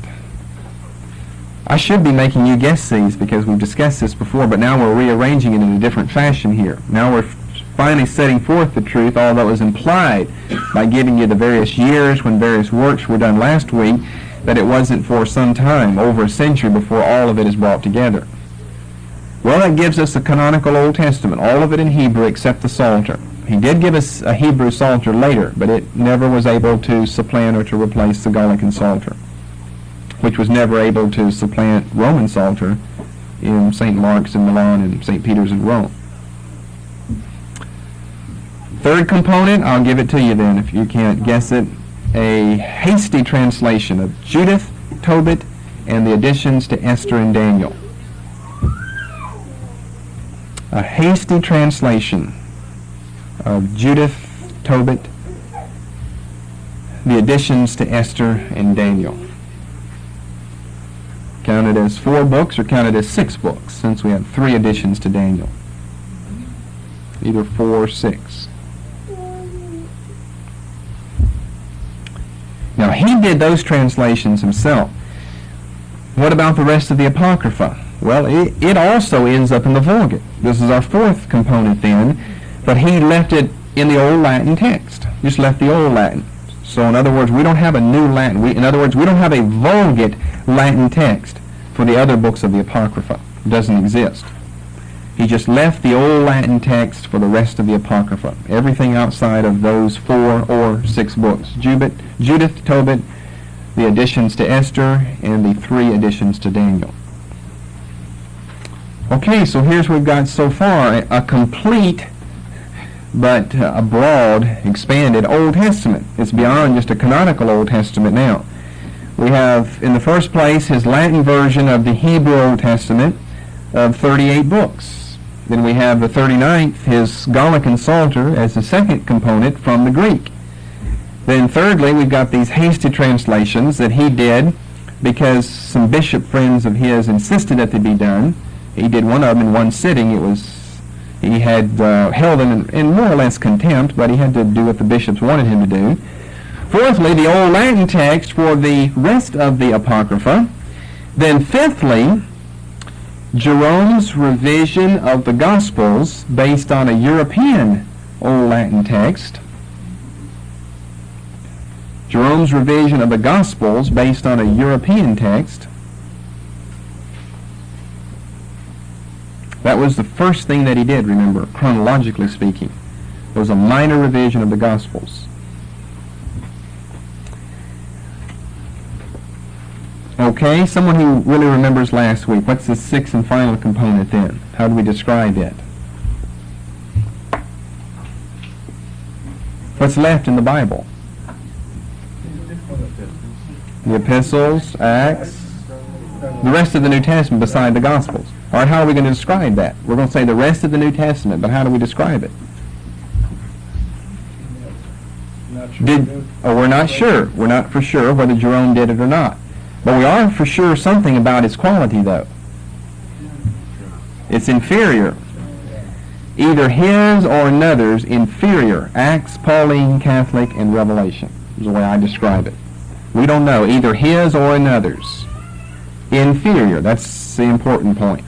I should be making you guess these because we've discussed this before, but now we're rearranging it in a different fashion here. Now we're finally setting forth the truth, although it was implied by giving you the various years when various works were done last week, that it wasn't for some time, over a century, before all of it is brought together. Well, that gives us the canonical Old Testament, all of it in Hebrew except the Psalter. He did give us a Hebrew Psalter later, but it never was able to supplant or to replace the Gallican Psalter, which was never able to supplant Roman Psalter in St. Mark's in Milan and St. Peter's in Rome. Third component, I'll give it to you then if you can't guess it, a hasty translation of Judith, Tobit, and the additions to Esther and Daniel. A hasty translation of Judith, Tobit, the additions to Esther and Daniel. Counted as 4 books or counted as 6 books, since we have 3 additions to Daniel. Either 4 or 6. Now, he did those translations himself. What about the rest of the Apocrypha? Well, it also ends up in the Vulgate. This is our 4th component then, but he left it in the Old Latin text. Just left the Old Latin. So in other words, we don't have a new Latin. In other words, we don't have a Vulgate Latin text for the other books of the Apocrypha. It doesn't exist. He just left the Old Latin text for the rest of the Apocrypha. Everything outside of those 4 or 6 books. Judith, Tobit, the additions to Esther, and the 3 additions to Daniel. Okay, so here's what we've got so far. A complete, but a broad, expanded Old Testament. It's beyond just a canonical Old Testament now. We have, in the first place, his Latin version of the Hebrew Old Testament of 38 books. Then we have the 39th, his Gallican Psalter, as the second component from the Greek. Then thirdly, we've got these hasty translations that he did because some bishop friends of his insisted that they be done. He did one of them in one sitting. He had held them in more or less contempt, but he had to do what the bishops wanted him to do. Fourthly, the Old Latin text for the rest of the Apocrypha. Then fifthly, Jerome's revision of the Gospels based on a European Old Latin text. Jerome's revision of the Gospels based on a European text. That was the first thing that he did, remember, chronologically speaking. It was a minor revision of the Gospels. Okay, someone who really remembers last week, what's the sixth and final component then? How do we describe it? What's left in the Bible? The epistles, Acts, the rest of the New Testament beside the Gospels. All right, how are we going to describe that? We're going to say the rest of the New Testament, but how do we describe it? We're not sure. We're not for sure whether Jerome did it or not. But we are for sure something about its quality, though. It's inferior. Either his or another's inferior. Acts, Pauline, Catholic, and Revelation is the way I describe it. We don't know. Either his or another's. Inferior. That's the important point.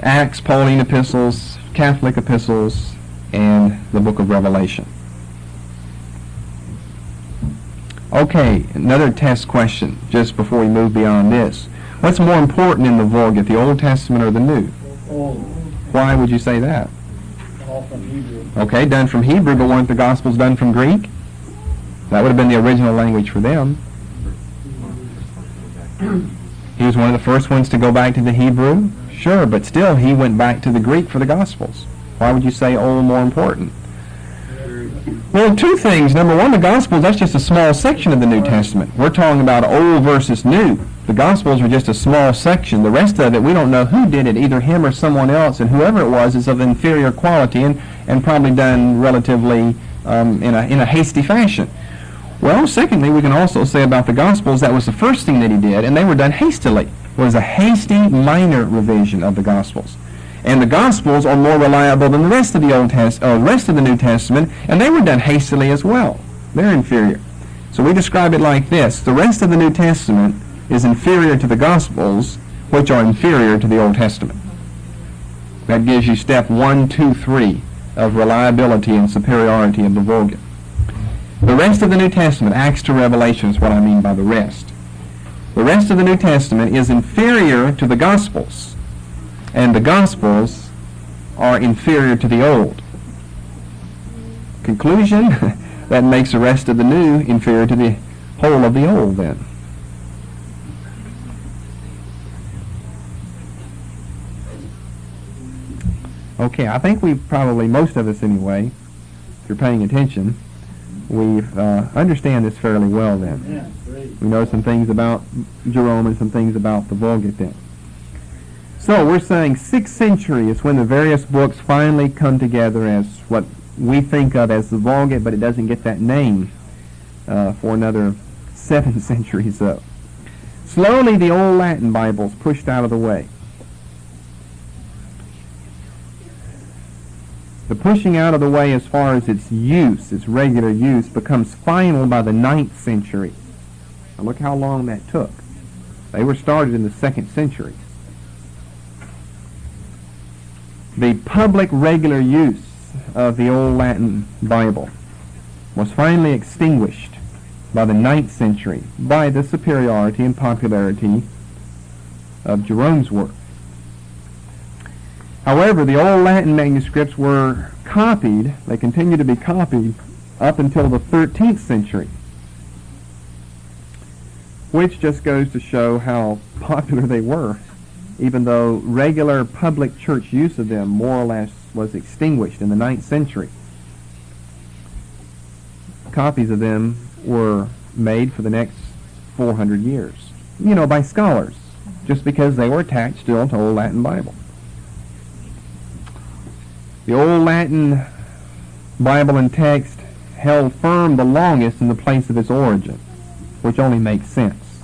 Acts, Pauline epistles, Catholic epistles, and the book of Revelation. Okay, another test question just before we move beyond this. What's more important in the Vulgate, the Old Testament or the New? Old. Why would you say that? All from Hebrew. Okay, done from Hebrew, but weren't the Gospels done from Greek? That would have been the original language for them. He was one of the first ones to go back to the Hebrew? Sure, but still he went back to the Greek for the Gospels. Why would you say old more important? Well, two things. Number one, the Gospels, that's just a small section of the New Testament. We're talking about old versus new. The Gospels are just a small section. The rest of it, we don't know who did it, either him or someone else, and whoever it was is of inferior quality and probably done relatively in a hasty fashion. Well, secondly, we can also say about the Gospels that was the first thing that he did, and they were done hastily. It was a hasty minor revision of the Gospels. And the Gospels are more reliable than the rest of the New Testament, and they were done hastily as well. They're inferior. So we describe it like this. The rest of the New Testament is inferior to the Gospels, which are inferior to the Old Testament. That gives you step 1, 2, 3 of reliability and superiority of the Vulgate. The rest of the New Testament, Acts to Revelation, is what I mean by the rest. The rest of the New Testament is inferior to the Gospels, and the Gospels are inferior to the Old. Conclusion, that makes the rest of the New inferior to the whole of the Old then. Okay, I think we've probably, most of us anyway, if you're paying attention, we've understand this fairly well then. Yeah, great. We know some things about Jerome and some things about the Vulgate then. So we're saying 6th century is when the various books finally come together as what we think of as the Vulgate, but it doesn't get that name for another 7 centuries up. Slowly the old Latin Bible's pushed out of the way. The pushing out of the way as far as its use, its regular use, becomes final by the 9th century. Now look how long that took. They were started in the 2nd century. The public regular use of the old Latin Bible was finally extinguished by the 9th century by the superiority and popularity of Jerome's work. However, the old Latin manuscripts were copied, they continue to be copied up until the 13th century, which just goes to show how popular they were, even though regular public church use of them more or less was extinguished in the 9th century. Copies of them were made for the next 400 years, by scholars, just because they were attached still to old Latin Bible. The old Latin Bible and text held firm the longest in the place of its origin, which only makes sense.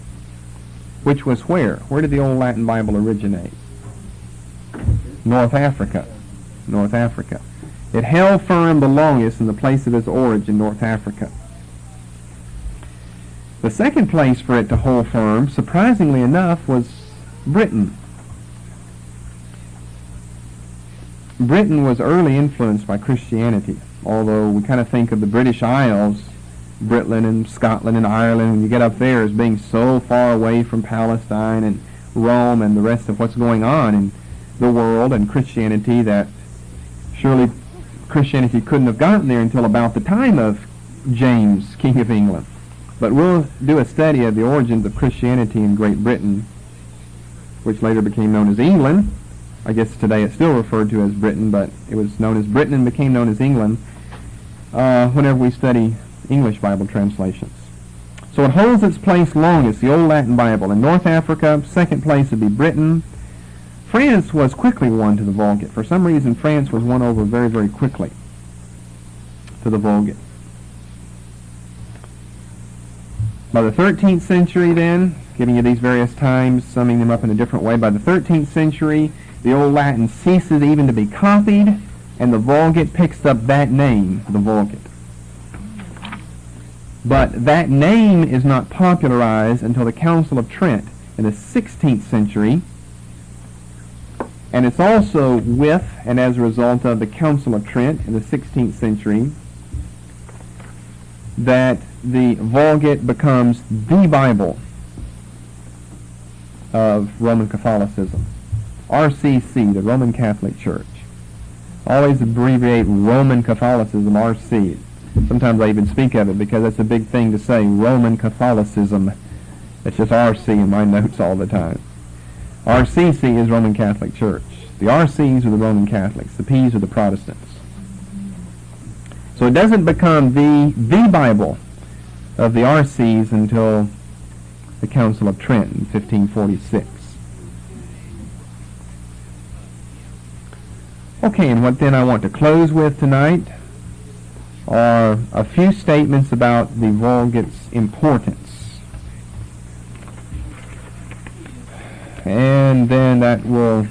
Which was where? Where did the old Latin Bible originate? North Africa. North Africa. It held firm the longest in the place of its origin, North Africa. The second place for it to hold firm, surprisingly enough, was Britain. Britain was early influenced by Christianity, although we kind of think of the British Isles, Britain and Scotland and Ireland, when you get up there, as being so far away from Palestine and Rome and the rest of what's going on in the world and Christianity, that surely Christianity couldn't have gotten there until about the time of James, King of England. But we'll do a study of the origins of Christianity in Great Britain, which later became known as England. I guess today it's still referred to as Britain, but it was known as Britain and became known as England whenever we study English Bible translations. So it holds its place longest, the Old Latin Bible. In North Africa, second place would be Britain. France was quickly won to the Vulgate. For some reason, France was won over very, very quickly to the Vulgate. By the 13th century then, giving you these various times, summing them up in a different way, by the 13th century, the Old Latin ceases even to be copied, and the Vulgate picks up that name, the Vulgate. But that name is not popularized until the Council of Trent in the 16th century, and it's also with and as a result of the Council of Trent in the 16th century that the Vulgate becomes the Bible of Roman Catholicism. RCC, the Roman Catholic Church. Always abbreviate Roman Catholicism, RC. Sometimes I even speak of it because that's a big thing to say, Roman Catholicism. It's just RC in my notes all the time. RCC is Roman Catholic Church. The RCs are the Roman Catholics. The Ps are the Protestants. So it doesn't become the Bible of the RCs until the Council of Trent in 1546. Okay, and what then I want to close with tonight are a few statements about the Vulgate's importance. And then that will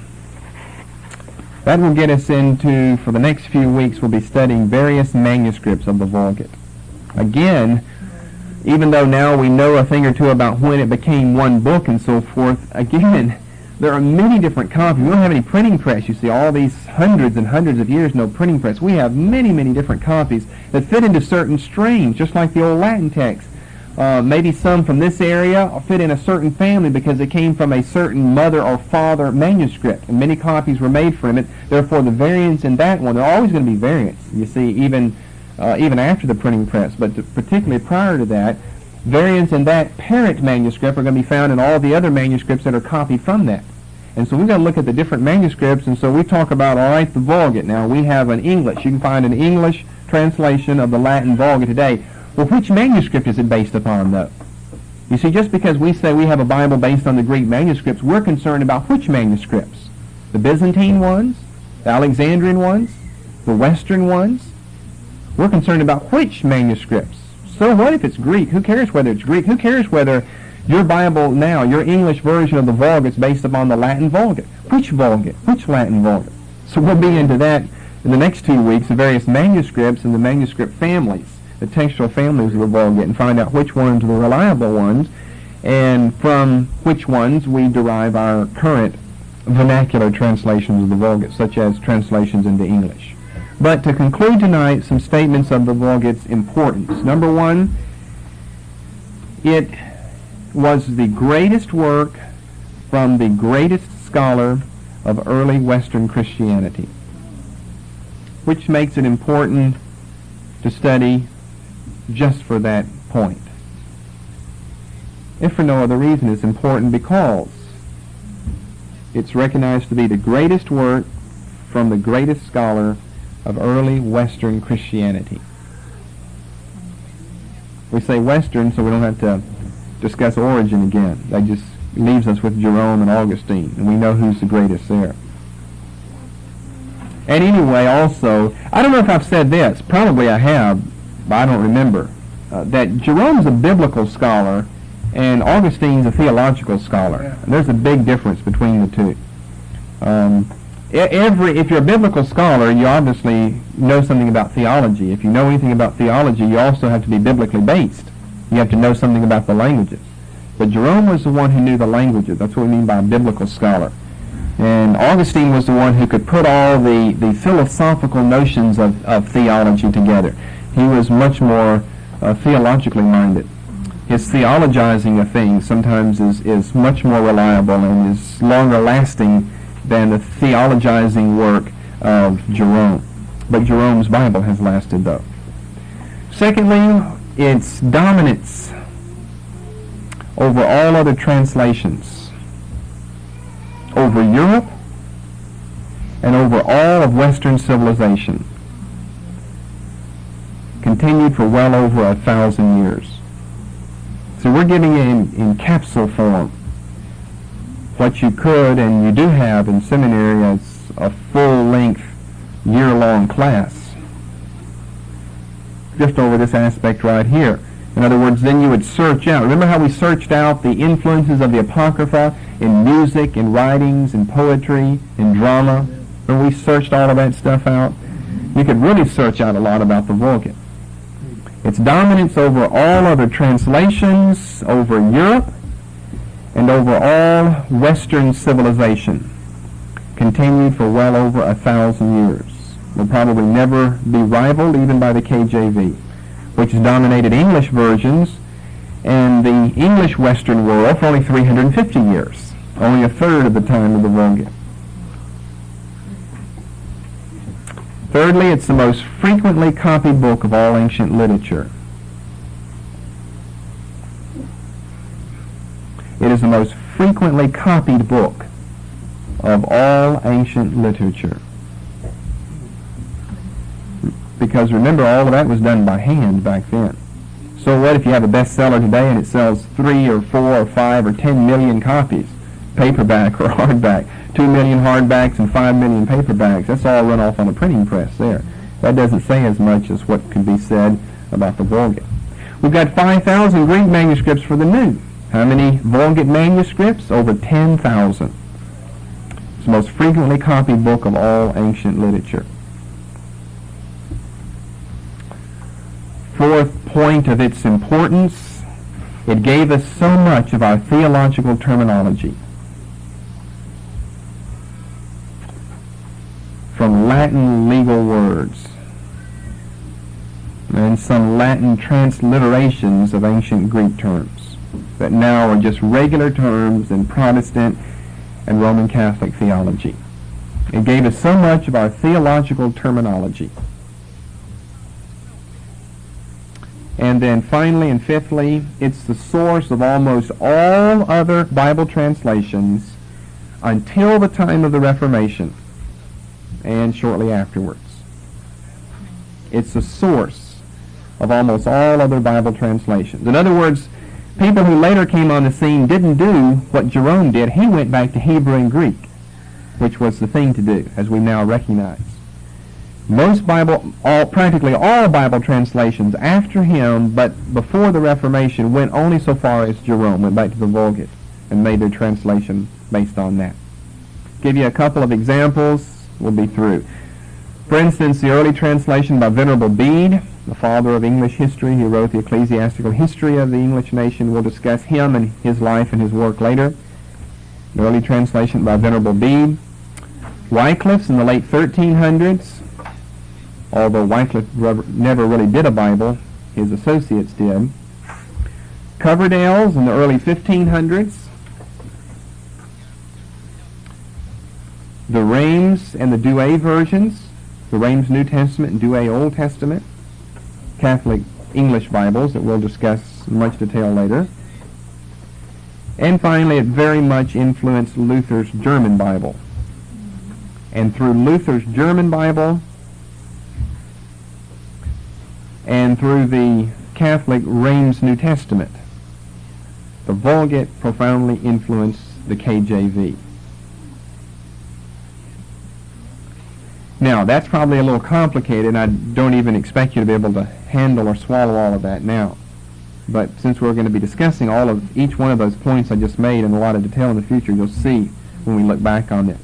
get us into, for the next few weeks, we'll be studying various manuscripts of the Vulgate. Again, even though now we know a thing or two about when it became one book and so forth, again, there are many different copies. We don't have any printing press. You see, all these hundreds and hundreds of years, no printing press. We have many, many different copies that fit into certain strains, just like the Old Latin text. Maybe some from this area fit in a certain family because it came from a certain mother or father manuscript, and many copies were made from it. Therefore, the variants in that one, there are always going to be variants, you see, even after the printing press, but particularly prior to that, variants in that parent manuscript are going to be found in all the other manuscripts that are copied from that. And so we've got to look at the different manuscripts, and so we talk about, all right, the Vulgate. Now, we have an English. You can find an English translation of the Latin Vulgate today. Well, which manuscript is it based upon, though? You see, just because we say we have a Bible based on the Greek manuscripts, we're concerned about which manuscripts? The Byzantine ones? The Alexandrian ones? The Western ones? We're concerned about which manuscripts. So what if it's Greek? Who cares whether it's Greek? Who cares whether your Bible now, your English version of the Vulgate is based upon the Latin Vulgate? Which Vulgate? Which Latin Vulgate? So we'll be into that in the next 2 weeks, the various manuscripts and the manuscript families, the textual families of the Vulgate, and find out which ones are the reliable ones, and from which ones we derive our current vernacular translations of the Vulgate, such as translations into English. But to conclude tonight, some statements of the Vulgate's importance. Number one, it was the greatest work from the greatest scholar of early Western Christianity, which makes it important to study just for that point. If for no other reason, it's important because it's recognized to be the greatest work from the greatest scholar of early Western Christianity. We say Western so we don't have to discuss origin again. That just leaves us with Jerome and Augustine, and we know who's the greatest there. And anyway, also, I don't know if I've said this, probably I have, but I don't remember, that Jerome's a biblical scholar and Augustine's a theological scholar. Yeah. And there's a big difference between the two. If you're a biblical scholar, you obviously know something about theology. If you know anything about theology, you also have to be biblically based. You have to know something about the languages. But Jerome was the one who knew the languages. That's what we mean by a biblical scholar. And Augustine was the one who could put all the philosophical notions of theology together. He was much more theologically minded. His theologizing of things sometimes is much more reliable and is longer lasting than the theologizing work of Jerome. But Jerome's Bible has lasted, though. Secondly, its dominance over all other translations, over Europe, and over all of Western civilization, continued for well over 1,000 years. So we're giving you in capsule form what you could and you do have in seminary as a full-length, year-long class, just over this aspect right here. In other words, then you would search out. Remember how we searched out the influences of the Apocrypha in music, in writings, in poetry, in drama? When we searched all of that stuff out, you could really search out a lot about the Vulgate. Its dominance over all other translations, over Europe, and over all Western civilization continued for well over 1,000 years. Will probably never be rivaled even by the KJV, which dominated English versions and the English Western world for only 350 years, only a third of the time of the Vulgate. Thirdly, it's the most frequently copied book of all ancient literature. It is the most frequently copied book of all ancient literature. Because remember, all of that was done by hand back then. So what if you have a bestseller today and it sells 3 or 4 or 5 or 10 million copies, paperback or hardback, 2 million hardbacks and 5 million paperbacks? That's all run off on a printing press there. That doesn't say as much as what can be said about the Vulgate. We've got 5,000 Greek manuscripts for the New. How many Vulgate manuscripts? Over 10,000. It's the most frequently copied book of all ancient literature. Fourth point of its importance, it gave us so much of our theological terminology. From Latin legal words and some Latin transliterations of ancient Greek terms that now are just regular terms in Protestant and Roman Catholic theology. It gave us so much of our theological terminology. And then finally and fifthly, it's the source of almost all other Bible translations until the time of the Reformation and shortly afterwards. It's the source of almost all other Bible translations. In other words, people who later came on the scene didn't do what Jerome did. He went back to Hebrew and Greek, which was the thing to do, as we now recognize. Practically all Bible translations after him, but before the Reformation, went only so far as Jerome, went back to the Vulgate, and made their translation based on that. Give you a couple of examples, we'll be through. For instance, the early translation by Venerable Bede, the father of English history. He wrote the ecclesiastical history of the English nation. We'll discuss him and his life and his work later. The early translation by Venerable Bede. Wycliffe's in the late 1300s. Although Wycliffe never really did a Bible, his associates did. Coverdale's in the early 1500s. The Reims and the Douay versions, the Reims New Testament and Douay Old Testament, Catholic English Bibles that we'll discuss in much detail later. And finally, it very much influenced Luther's German Bible. And through Luther's German Bible, and through the Catholic Reims New Testament, the Vulgate profoundly influenced the KJV. Now, that's probably a little complicated, and I don't even expect you to be able to handle or swallow all of that now. But since we're going to be discussing each one of those points I just made in a lot of detail in the future, you'll see when we look back on it.